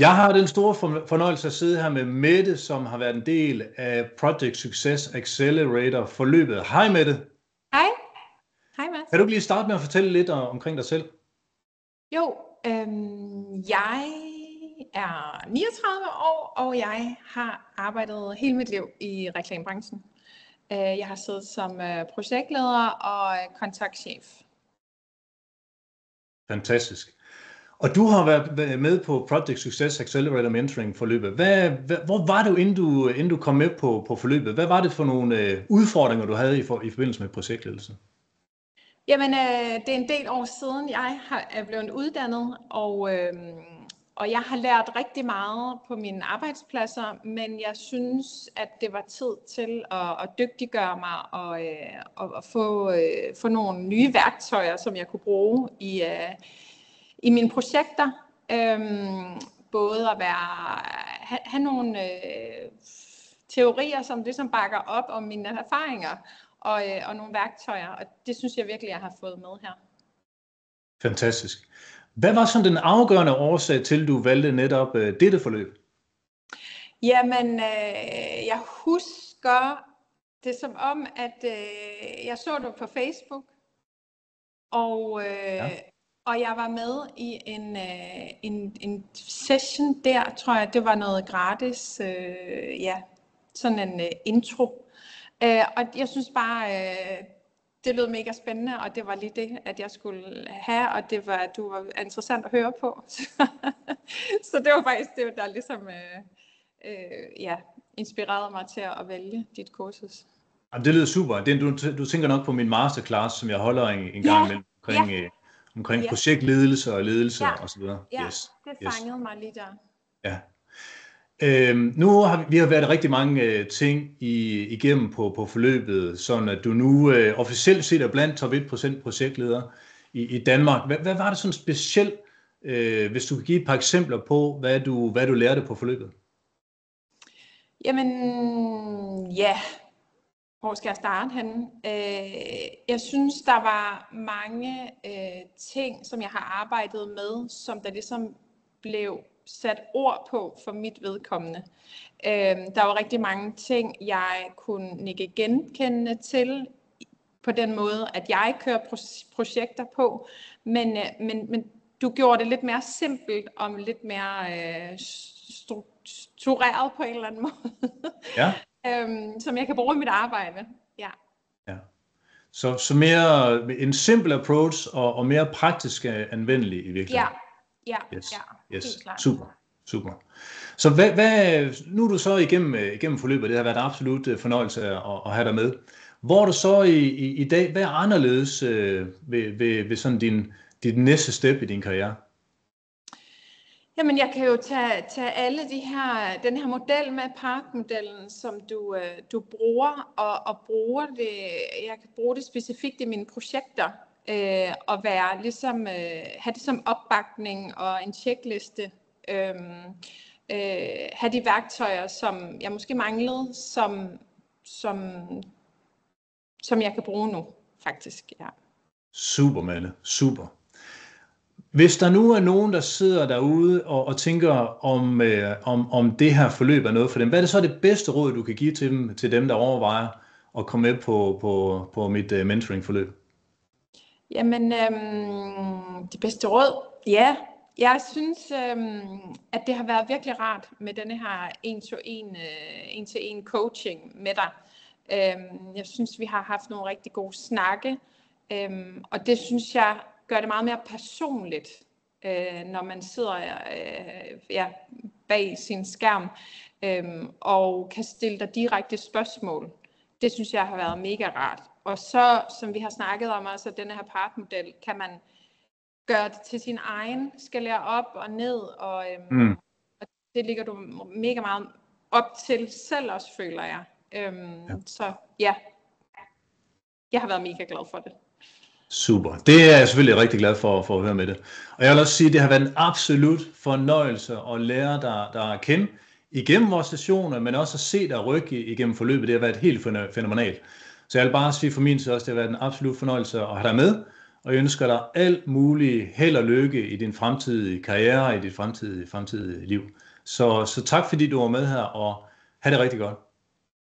Jeg har den store fornøjelse at sidde her med Mette, som har været en del af Project Success Accelerator forløbet. Hej Mette. Hej. Hej Mads. Kan du lige starte med at fortælle lidt omkring dig selv? Jo, jeg er 39 år, og jeg har arbejdet hele mit liv i reklamebranchen. Jeg har siddet som projektleder og kontaktchef. Fantastisk. Og du har været med på Project Success Accelerator Mentoring forløbet. Hvor var du, inden du kom med på forløbet? Hvad var det for nogle udfordringer, du havde i forbindelse med projektledelse? Jamen, det er en del år siden, jeg er blevet uddannet, og jeg har lært rigtig meget på mine arbejdspladser, men jeg synes, at det var tid til at dygtiggøre mig og få nogle nye værktøjer, som jeg kunne bruge i mine projekter. Både at have nogle teorier, som ligesom bakker op om mine erfaringer, og nogle værktøjer, og det synes jeg virkelig, jeg har fået med her. Fantastisk. Hvad var sådan den afgørende årsag til, at du valgte netop dette forløb? Jamen, jeg husker det som om, at jeg så det på Facebook, og jeg var med i en session der, tror jeg, det var noget gratis, sådan en intro. Og jeg synes bare, det lød mega spændende, og det var lige det, at jeg skulle have, og du var interessant at høre på. Så det var faktisk det, der ligesom inspirerede mig til at vælge dit kursus. Jamen, det lyder super. Du tænker nok på min masterclass, som jeg holder en gang imellem omkring projektledelse og ledelse og så videre. Ja, det fangede mig lige der. Ja. Nu har vi været rigtig mange ting igennem på forløbet, sådan at du nu officielt set er blandt top 1% projektledere i Danmark. Hvad var det sådan specielt, hvis du kan give et par eksempler på, hvad du lærte på forløbet? Jamen, ja. Hvor skal jeg starte henne? Jeg synes, der var mange ting, som jeg har arbejdet med, som der ligesom blev sat ord på for mit vedkommende. Der var rigtig mange ting, jeg kunne nikke genkendende til på den måde, at jeg kører projekter på, men du gjorde det lidt mere simpelt og lidt mere struktureret på en eller anden måde. Ja. Som jeg kan bruge i mit arbejde. Ja. Så mere en simpel approach og mere praktisk anvendelig i virkeligheden. Ja. Yes. Super. Så hvad nu er du så igennem forløbet, det har været en absolut fornøjelse at have dig med. Hvor er du så i dag, hvad er anderledes ved sådan dit næste step i din karriere? Jamen, jeg kan jo tage alle den her model med PARC-modellen, som du bruger, og bruger det. Jeg kan bruge det specifikt i mine projekter, og have det som opbakning og en checkliste. Have de værktøjer, som jeg måske manglede, som jeg kan bruge nu, faktisk. Ja. Super, Mette. Super. Hvis der nu er nogen, der sidder derude og tænker om det her forløb er noget for dem, hvad er det så det bedste råd, du kan give til dem, der overvejer at komme med på mit mentoring-forløb? Jamen, det bedste råd? Ja, jeg synes, at det har været virkelig rart med denne her en-til-en coaching med dig. Jeg synes, vi har haft nogle rigtig gode snakke, og det synes jeg gør det meget mere personligt, når man sidder bag sin skærm og kan stille dig direkte spørgsmål. Det synes jeg har været mega rart. Og så, som vi har snakket om, altså denne her PARC-model, kan man gøre det til sin egen, skalere op og ned, og det ligger du mega meget op til selv også, føler jeg. Så ja, jeg har været mega glad for det. Super. Det er jeg selvfølgelig rigtig glad for at høre med det. Og jeg vil også sige, at det har været en absolut fornøjelse at lære dig at kende igennem vores sessioner, men også at se dig rykke igennem forløbet. Det har været helt fænomenalt. Så jeg vil bare sige for min side også, det har været en absolut fornøjelse at have dig med. og jeg ønsker dig alt muligt held og lykke i din fremtidige karriere, i dit fremtidige liv. Så tak fordi du var med her, og have det rigtig godt.